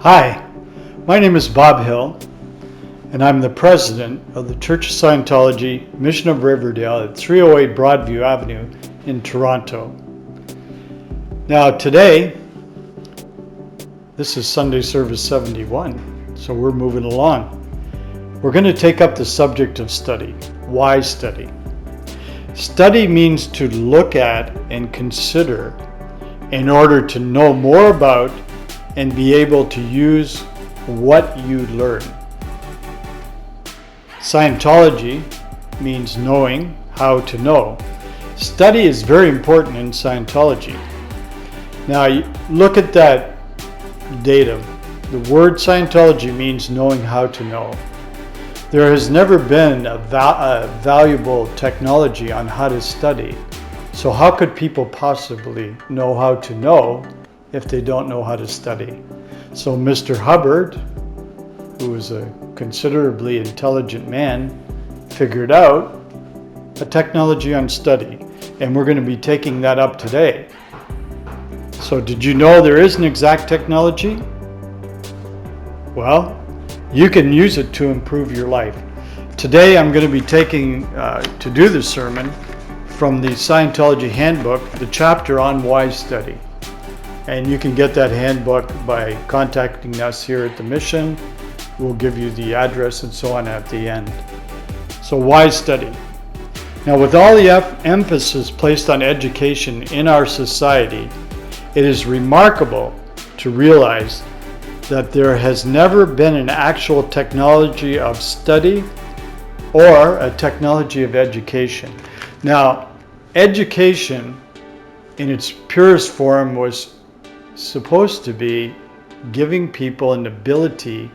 Hi, my name is Bob Hill, and I'm the president of the Church of Scientology, Mission of Riverdale at 308 Broadview Avenue in Toronto. Now today, this is Sunday Service 71, so we're moving along. We're going to take up the subject of study. Why study? Study means to look at and consider in order to know more about and be able to use what you learn. Scientology means knowing how to know. Study is very important in Scientology. Now, look at that datum. The word Scientology means knowing how to know. There has never been a valuable technology on how to study. So how could people possibly know how to know if they don't know how to study? So Mr. Hubbard, who was a considerably intelligent man, figured out a technology on study. And we're going to be taking that up today. So did you know there is an exact technology? Well, you can use it to improve your life. Today I'm going to be taking, to do the sermon, from the Scientology handbook, the chapter on why study. And you can get that handbook by contacting us here at the Mission. We'll give you the address and so on at the end. So why study? Now, with all the emphasis placed on education in our society, it is remarkable to realize that there has never been an actual technology of study or a technology of education. Now, education in its purest form was supposed to be giving people an ability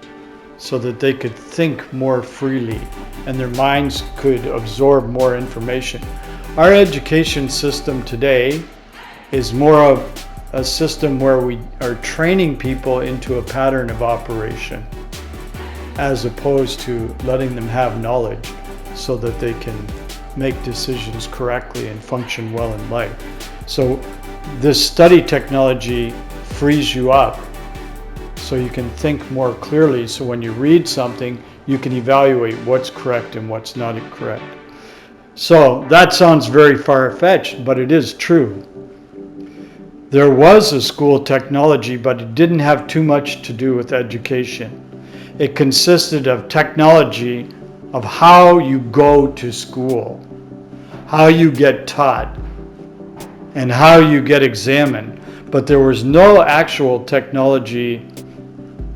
so that they could think more freely and their minds could absorb more information. Our education system today is more of a system where we are training people into a pattern of operation as opposed to letting them have knowledge so that they can make decisions correctly and function well in life. So this study technology frees you up so you can think more clearly, so when you read something you can evaluate what's correct and what's not correct. So that sounds very far-fetched, but it is true. There was a school technology, but it didn't have too much to do with education. It consisted of technology of how you go to school, how you get taught, and how you get examined. But there was no actual technology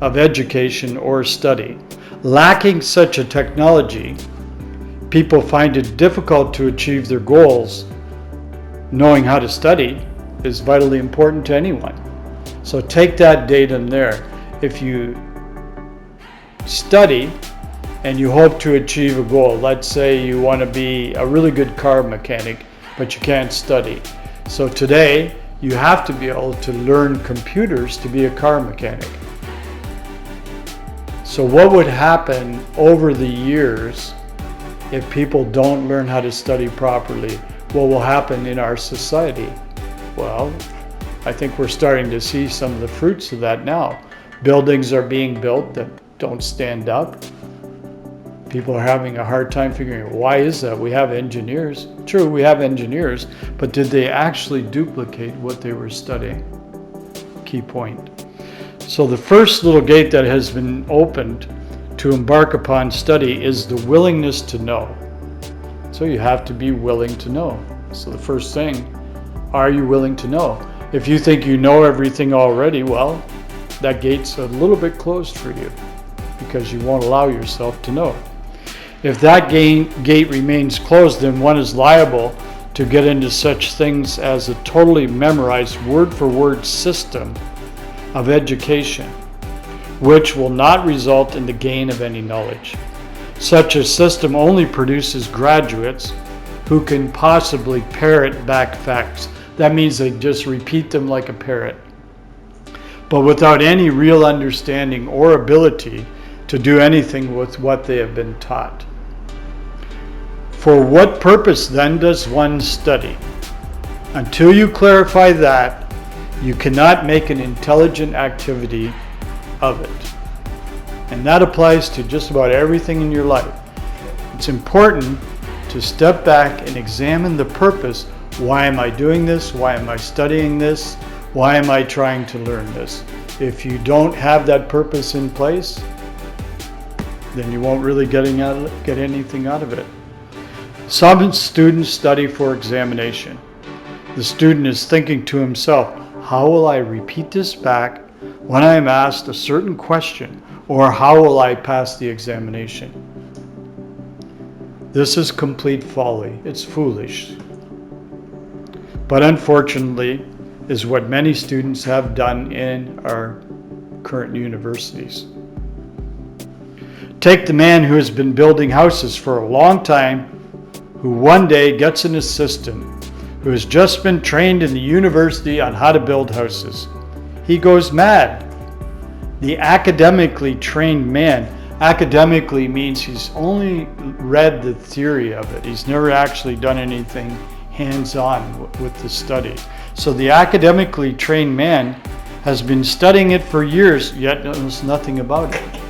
of education or study. Lacking such a technology, people find it difficult to achieve their goals. Knowing how to study is vitally important to anyone. So take that datum there. If you study and you hope to achieve a goal, let's say you want to be a really good car mechanic, but you can't study. So today, you have to be able to learn computers to be a car mechanic. So what would happen over the years if people don't learn how to study properly? What will happen in our society? Well, I think we're starting to see some of the fruits of that now. Buildings are being built that don't stand up. People are having a hard time figuring out why is that. We have engineers. True, we have engineers, but did they actually duplicate what they were studying? Key point. So the first little gate that has been opened to embark upon study is the willingness to know. So you have to be willing to know. So the first thing, are you willing to know? If you think you know everything already, well, that gate's a little bit closed for you because you won't allow yourself to know. If that gate remains closed, then one is liable to get into such things as a totally memorized word-for-word system of education, which will not result in the gain of any knowledge. Such a system only produces graduates who can possibly parrot back facts. That means they just repeat them like a parrot, but without any real understanding or ability to do anything with what they have been taught. For what purpose then does one study? Until you clarify that, you cannot make an intelligent activity of it. And that applies to just about everything in your life. It's important to step back and examine the purpose. Why am I doing this? Why am I studying this? Why am I trying to learn this? If you don't have that purpose in place, then you won't really get anything out of it. Some students study for examination. The student is thinking to himself, how will I repeat this back when I am asked a certain question, or how will I pass the examination? This is complete folly. It's foolish. But unfortunately, is what many students have done in our current universities. Take the man who has been building houses for a long time, who one day gets an assistant who has just been trained in the university on how to build houses. He goes mad. The academically trained man, academically means he's only read the theory of it. He's never actually done anything hands-on with the study. So the academically trained man has been studying it for years, yet knows nothing about it.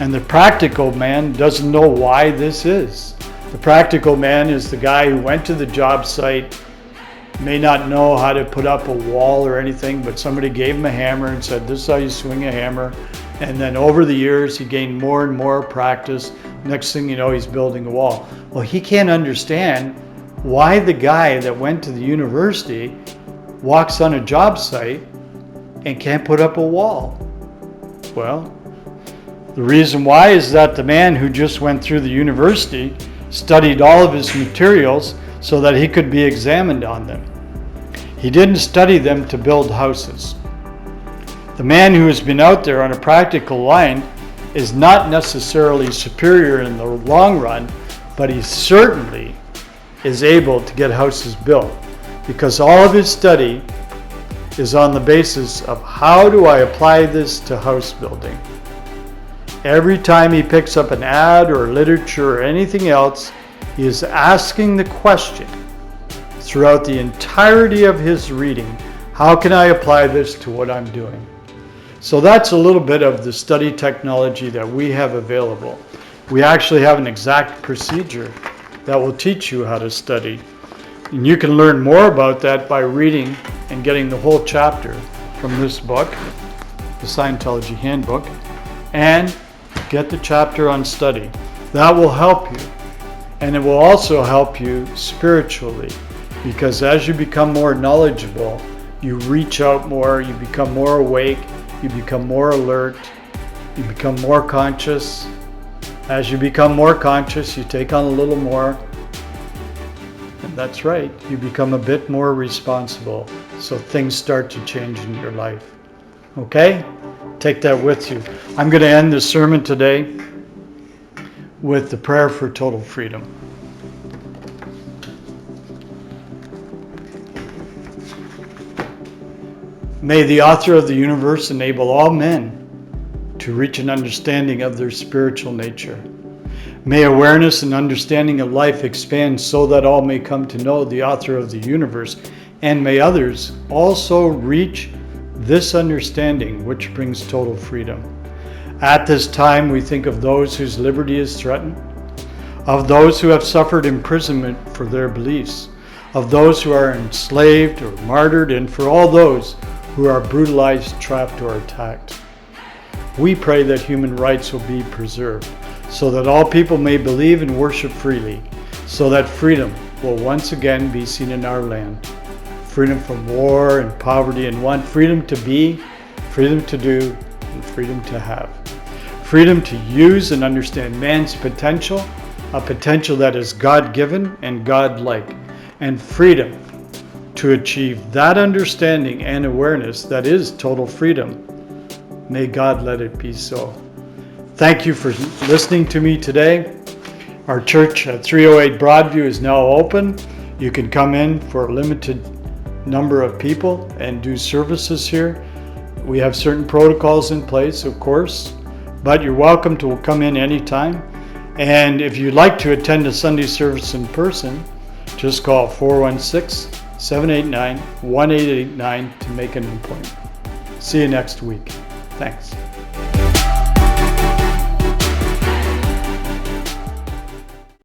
And the practical man doesn't know why this is. The practical man is the guy who went to the job site, may not know how to put up a wall or anything, but somebody gave him a hammer and said, this is how you swing a hammer. And then over the years, he gained more and more practice. Next thing you know, he's building a wall. Well, he can't understand why the guy that went to the university walks on a job site and can't put up a wall. Well, the reason why is that the man who just went through the university studied all of his materials so that he could be examined on them. He didn't study them to build houses. The man who has been out there on a practical line is not necessarily superior in the long run, but he certainly is able to get houses built because all of his study is on the basis of how do I apply this to house building. Every time he picks up an ad or literature or anything else, he is asking the question throughout the entirety of his reading, how can I apply this to what I'm doing? So that's a little bit of the study technology that we have available. We actually have an exact procedure that will teach you how to study. And you can learn more about that by reading and getting the whole chapter from this book, the Scientology Handbook, and get the chapter on study. That will help you. And it will also help you spiritually, because as you become more knowledgeable, you reach out more, you become more awake, you become more alert, you become more conscious. As you become more conscious, you take on a little more. And that's right, you become a bit more responsible. So things start to change in your life. Okay? Take that with you. I'm going to end this sermon today with the prayer for total freedom. May the author of the universe enable all men to reach an understanding of their spiritual nature. May awareness and understanding of life expand so that all may come to know the author of the universe, and may others also reach this understanding which brings total freedom. At this time, we think of those whose liberty is threatened, of those who have suffered imprisonment for their beliefs, of those who are enslaved or martyred, and for all those who are brutalized, trapped, or attacked. We pray that human rights will be preserved, so that all people may believe and worship freely, so that freedom will once again be seen in our land. Freedom from war and poverty and want, freedom to be, freedom to do, and freedom to have. Freedom to use and understand man's potential, a potential that is God-given and God-like, and freedom to achieve that understanding and awareness that is total freedom. May God let it be so. Thank you for listening to me today. Our church at 308 Broadview is now open. You can come in for a limited number of people and do services here. We have certain protocols in place, of course, but you're welcome to come in anytime. And if you'd like to attend a Sunday service in person, just call 416-789-1889 to make an appointment. See you next week. Thanks.